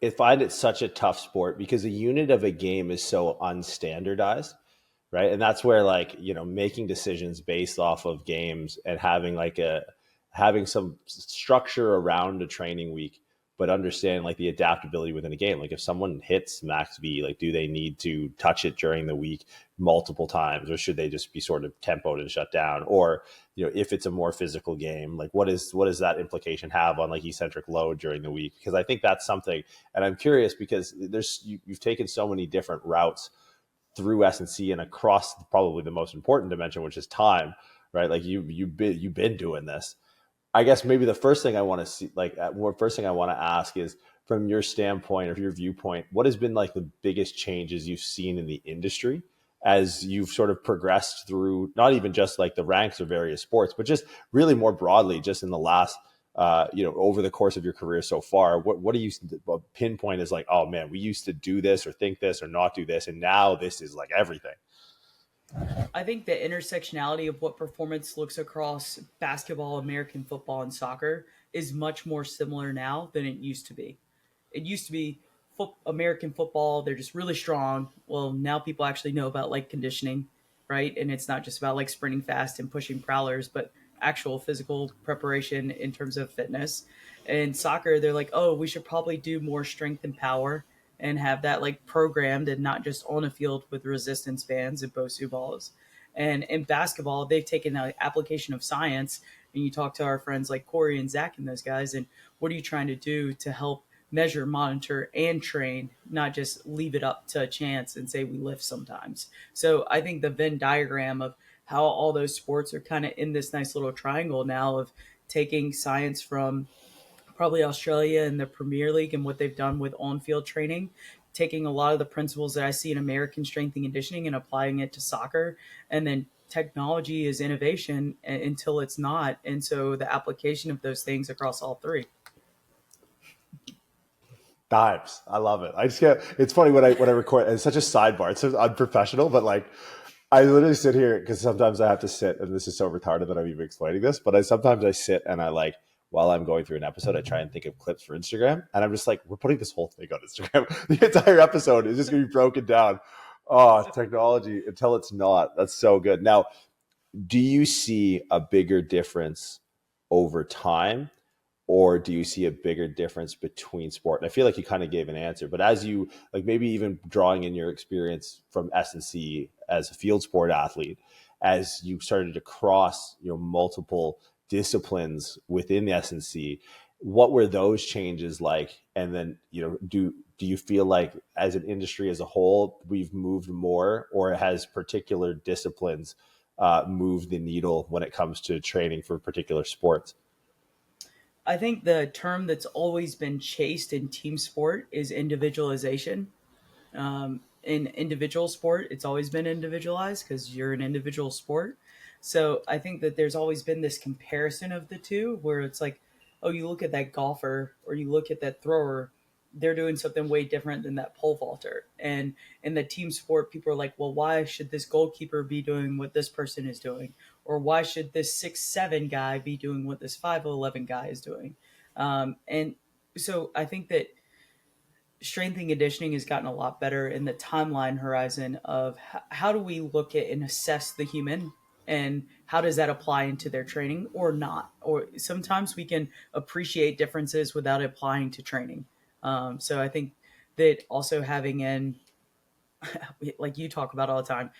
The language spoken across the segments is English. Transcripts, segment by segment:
I find it such a tough sport because the unit of a game is so unstandardized, right? And that's where, like, making decisions based off of games and having some structure around a training week, but understand like the adaptability within a game. Like if someone hits max V, like do they need to touch it during the week multiple times, or should they just be sort of tempoed and shut down? Or if it's a more physical game, like what does that implication have on like eccentric load during the week? Because I think that's something, and I'm curious because you've taken so many different routes through S&C and across probably the most important dimension, which is time, right? Like you've been doing this. I guess maybe the first thing I want to see, like, first thing I want to ask is, from your standpoint or your viewpoint, what has been like the biggest changes you've seen in the industry as you've sort of progressed through, not even just like the ranks of various sports, but just really more broadly, just in the last, over the course of your career so far. What do you pinpoint as like, oh man, we used to do this or think this or not do this, and now this is like everything? I think the intersectionality of what performance looks across basketball, American football, and soccer is much more similar now than it used to be. It used to be American football, they're just really strong. Well, now people actually know about like conditioning, right? And it's not just about like sprinting fast and pushing prowlers, but actual physical preparation in terms of fitness. And soccer, they're like, oh, we should probably do more strength and power and have that like programmed and not just on a field with resistance bands and Bosu balls. And in basketball, they've taken an application of science. And you talk to our friends like Corey and Zach and those guys, and what are you trying to do to help measure, monitor, and train, not just leave it up to a chance and say we lift sometimes. So I think the Venn diagram of how all those sports are kind of in this nice little triangle now of taking science from probably Australia and the Premier League and what they've done with on field training, taking a lot of the principles that I see in American strength and conditioning and applying it to soccer. And then technology is innovation until it's not. And so the application of those things across all three. Dimes. I love it. I just get, it's funny when I record, it's such a sidebar. It's so unprofessional, but like I literally sit here because sometimes I have to sit, and this is so retarded that I'm even explaining this, but sometimes I sit and I like, while I'm going through an episode, I try and think of clips for Instagram, and I'm just like, we're putting this whole thing on Instagram. The entire episode is just going to be broken down. Oh, technology until it's not. That's so good. Now, do you see a bigger difference over time, or do you see a bigger difference between sport? And I feel like you kind of gave an answer, but as you like, maybe even drawing in your experience from S&C as a field sport athlete, as you started to cross multiple disciplines within the S&C, what were those changes like? And then do you feel like as an industry as a whole we've moved more, or has particular disciplines moved the needle when it comes to training for particular sports? I think the term that's always been chased in team sport is individualization. In individual sport, it's always been individualized because you're an individual sport. So I think that there's always been this comparison of the two where it's like, oh, you look at that golfer or you look at that thrower, they're doing something way different than that pole vaulter. And in the team sport, people are like, well, why should this goalkeeper be doing what this person is doing? Or why should this 6'7" guy be doing what this 5'11" guy is doing? And so I think that strength and conditioning has gotten a lot better in the timeline horizon of how do we look at and assess the human and how does that apply into their training or not, or sometimes we can appreciate differences without applying to training. So I think that also having in like you talk about all the time,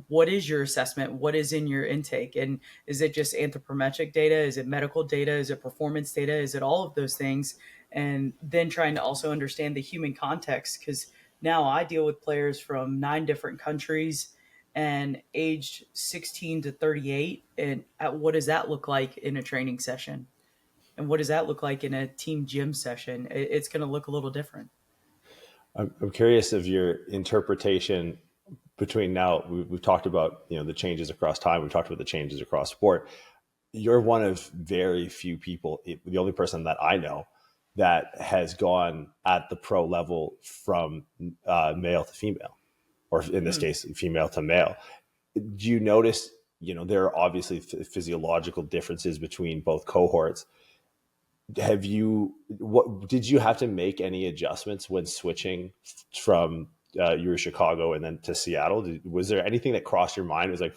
what is your assessment, what is in your intake, and is it just anthropometric data, is it medical data, is it performance data, is it all of those things? And then trying to also understand the human context, because now I deal with players from 9 different countries and aged 16 to 38, and what does that look like in a training session, and what does that look like in a team gym session? It's going to look a little different. I'm curious of your interpretation between now. We've talked about the changes across time. We've talked about the changes across sport. You're one of very few people, the only person that I know that has gone at the pro level from male to female, or in this Hmm. case, female to male. Do you notice, there are obviously physiological differences between both cohorts. have you, what did you have to make any adjustments when switching from you were Chicago and then to Seattle? Was there anything that crossed your mind? It was like,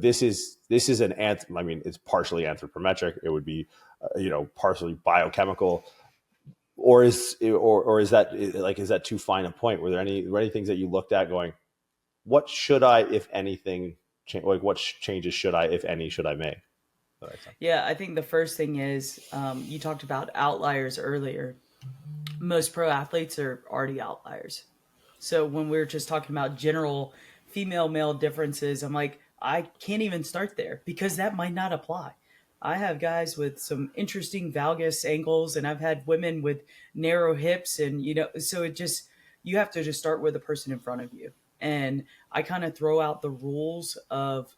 this is an I mean, it's partially anthropometric. It would be, partially biochemical, or is that like, is that too fine a point? Were any things that you looked at going, what should I, if anything, like what changes should I, if any, should I make? That makes sense. Yeah, I think the first thing is you talked about outliers earlier. Most pro athletes are already outliers. So when we are just talking about general female male differences, I'm like, I can't even start there because that might not apply. I have guys with some interesting valgus angles, and I've had women with narrow hips, and so it just, you have to just start with the person in front of you. And I kind of throw out the rules of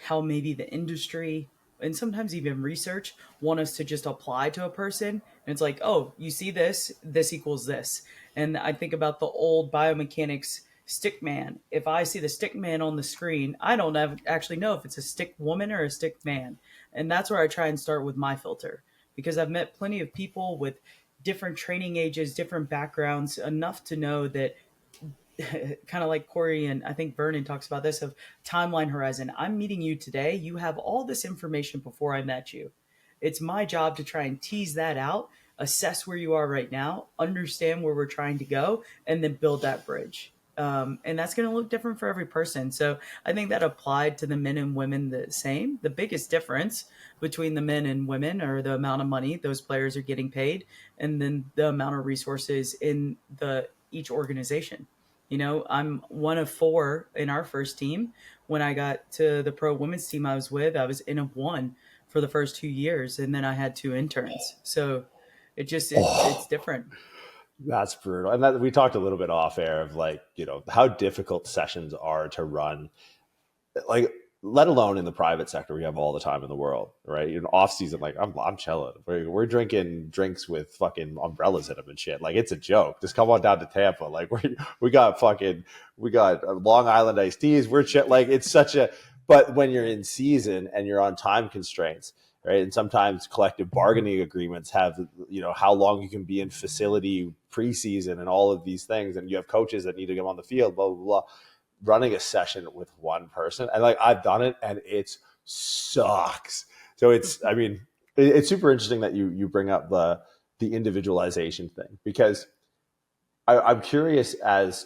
how maybe the industry and sometimes even research want us to just apply to a person. And it's like, oh, you see this, this equals this. And I think about the old biomechanics stick man. If I see the stick man on the screen, I don't actually know if it's a stick woman or a stick man. And that's where I try and start with my filter, because I've met plenty of people with different training ages, different backgrounds, enough to know that kind of like Corey and I think Vernon talks about this of timeline horizon. I'm meeting you today. You have all this information before I met you. It's my job to try and tease that out, assess where you are right now, understand where we're trying to go, and then build that bridge. And that's going to look different for every person. So I think that applied to the men and women the same. The biggest difference between the men and women are the amount of money those players are getting paid, and then the amount of resources in the each organization. I'm one of four in our first team. When I got to the pro women's team I was with, I was in a one for the first 2 years, and then I had two interns. So it's Oh, different. that's brutal. And that, we talked a little bit off air of like, how difficult sessions are to run, like, let alone in the private sector. We have all the time in the world, right? Off season, like I'm chilling. We're drinking drinks with fucking umbrellas in them and shit. Like, it's a joke. Just come on down to Tampa. Like, we got Long Island iced teas. We're chill. Like, it's such a, but when you're in season and you're on time constraints, right? And sometimes collective bargaining agreements have, how long you can be in facility preseason and all of these things. And you have coaches that need to get on the field, blah, blah, blah. Running a session with one person, and like, I've done it and it sucks. So it's, I mean, it's super interesting that you bring up the individualization thing, because I'm curious, as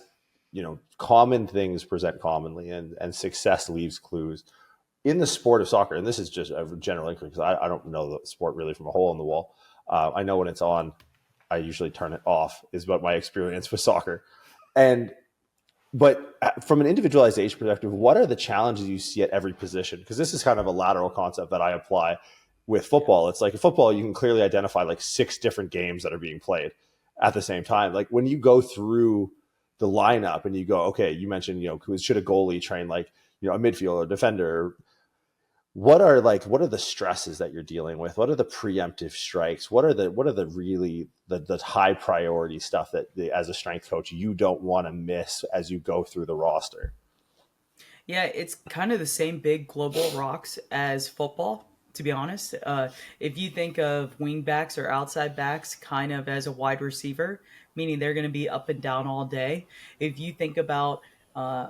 common things present commonly, and success leaves clues in the sport of soccer. And this is just a general inquiry, because I don't know the sport really from a hole in the wall. I know when it's on, I usually turn it off, is about my experience with soccer. And but from an individualization perspective, what are the challenges you see at every position? Because this is kind of a lateral concept that I apply with Yeah. football. It's like in football, you can clearly identify like six different games that are being played at the same time. Like, when you go through the lineup and you go, okay, you mentioned, should a goalie train like, a midfielder, a defender? What are the stresses that you're dealing with? What are the preemptive strikes? What are the really the high priority stuff that as a strength coach you don't want to miss as you go through the roster? Yeah, it's kind of the same big global rocks as football, to be honest. If you think of wing backs or outside backs kind of as a wide receiver, meaning they're going to be up and down all day. If you think about uh,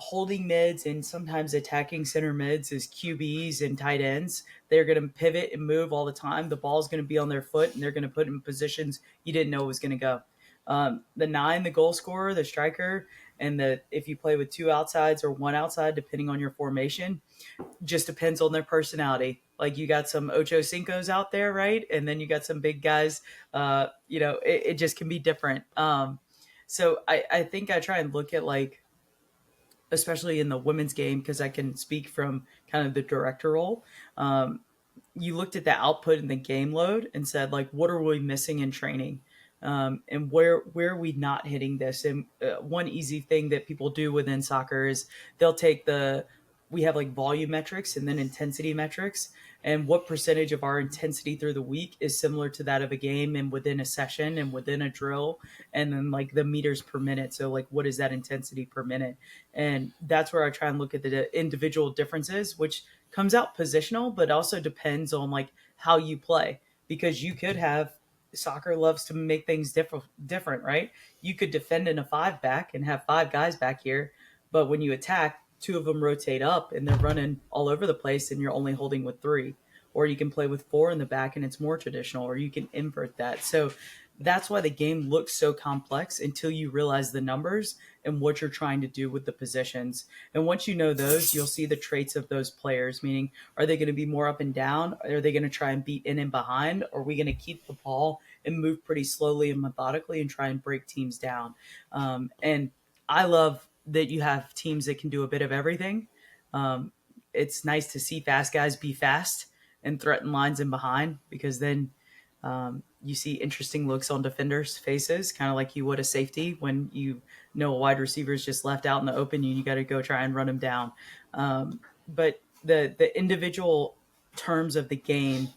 holding mids and sometimes attacking center mids as QBs and tight ends, they're going to pivot and move all the time. The ball's going to be on their foot, and they're going to put in positions you didn't know it was going to go. The nine, the goal scorer, the striker, and the if you play with two outsides or one outside, depending on your formation, just depends on their personality. Like, you got some Ocho Cinco's out there, right? And then you got some big guys. It just can be different. So I think I try and look at, like, especially in the women's game, because I can speak from kind of the director role. You looked at the output and the game load and said, like, what are we missing in training, and where are we not hitting this? And one easy thing that people do within soccer is they'll take we have like volume metrics and then intensity metrics, and what percentage of our intensity through the week is similar to that of a game and within a session and within a drill, and then like the meters per minute. So like, what is that intensity per minute? And that's where I try and look at the individual differences, which comes out positional, but also depends on like how you play. because you could have soccer loves to make things different, right? You could defend in a five back and have five guys back here, but when you attack, two of them rotate up and they're running all over the place, and you're only holding with three. Or you can play with four in the back and it's more traditional, or you can invert that. So that's why the game looks so complex until you realize the numbers and what you're trying to do with the positions. And once you know those, you'll see the traits of those players, meaning, are they going to be more up and down? Are they going to try and beat in and behind? Or are we going to keep the ball and move pretty slowly and methodically and try and break teams down? And I love that you have teams that can do a bit of everything. Um, it's nice to see fast guys be fast and threaten lines in behind, because then you see interesting looks on defenders' faces, kind of like you would a safety when you know a wide receiver is just left out in the open and you got to go try and run him down. But the individual terms of the game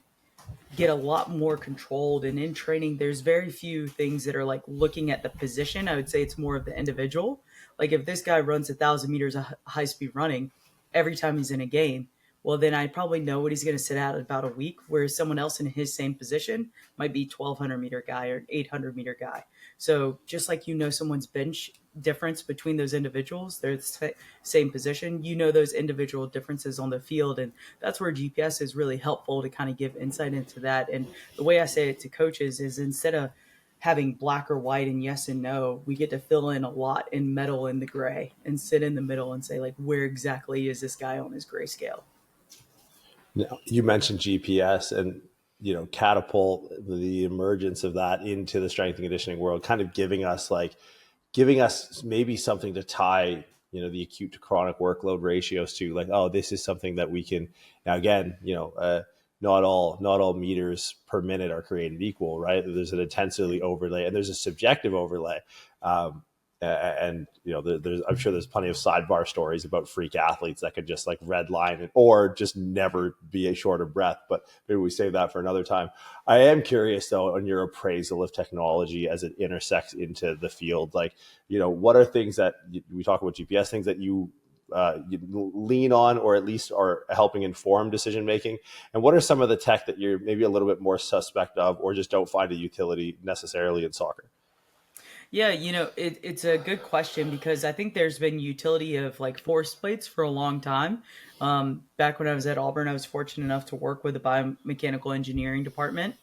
get a lot more controlled. And in training, there's very few things that are like looking at the position. I would say it's more of the individual. Like if this guy runs 1,000 meters of high speed running every time he's in a game, well, then I probably know what he's going to sit out about a week, whereas someone else in his same position might be 1,200 meter guy or an 800 meter guy. So just like you know someone's bench difference between those individuals, they're the same position, you know those individual differences on the field. And that's where GPS is really helpful to kind of give insight into that. And the way I say it to coaches is, instead of having black or white and yes and no, we get to fill in a lot in metal and the gray and sit in the middle and say, like, where exactly is this guy on his gray scale? Now, you mentioned GPS and catapult the emergence of that into the strength and conditioning world, kind of giving us maybe something to tie the acute to chronic workload ratios to, like, oh, this is something that we can. Now again, not all meters per minute are created equal, right? There's an intensity overlay and there's a subjective overlay. And I'm sure there's plenty of sidebar stories about freak athletes that could just like redline it or just never be a short of breath, but maybe we save that for another time. I am curious though on your appraisal of technology as it intersects into the field. Like, what are things that we talk about GPS, things that you lean on or at least are helping inform decision making, and what are some of the tech that you're maybe a little bit more suspect of or just don't find a utility necessarily in soccer? Yeah, it's a good question, because I think there's been utility of like force plates for a long time. Back when I was at Auburn, I was fortunate enough to work with the biomechanical engineering department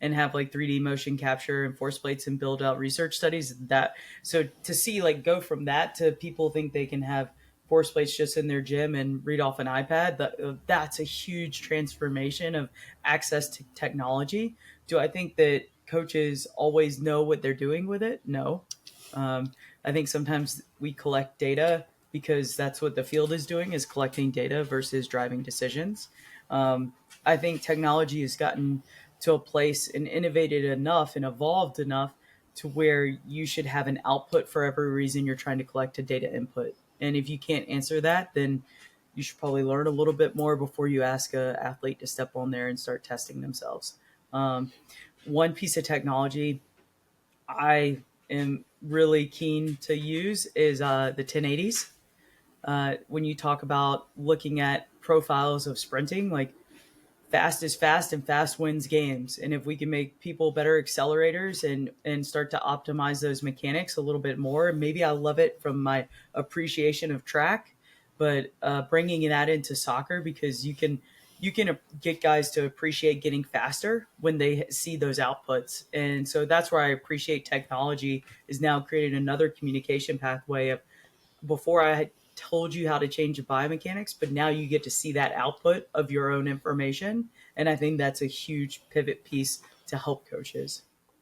and have like 3D motion capture and force plates and build out research studies. That so to see like go from that to people think they can have force plates just in their gym and read off an iPad. That's a huge transformation of access to technology. Do I think that coaches always know what they're doing with it? No. I think sometimes we collect data because that's what the field is doing, is collecting data versus driving decisions. I think technology has gotten to a place and innovated enough and evolved enough to where you should have an output for every reason you're trying to collect a data input. And if you can't answer that, then you should probably learn a little bit more before you ask a athlete to step on there and start testing themselves. Um, One piece of technology I am really keen to use is the 1080s. When you talk about looking at profiles of sprinting, like, fast is fast and fast wins games. And if we can make people better accelerators and start to optimize those mechanics a little bit more, maybe I love it from my appreciation of track, but bringing that into soccer, because you can get guys to appreciate getting faster when they see those outputs. And so that's where I appreciate technology is now creating another communication pathway of, before I had told you how to change the biomechanics, but now you get to see that output of your own information. And I think that's a huge pivot piece to help coaches.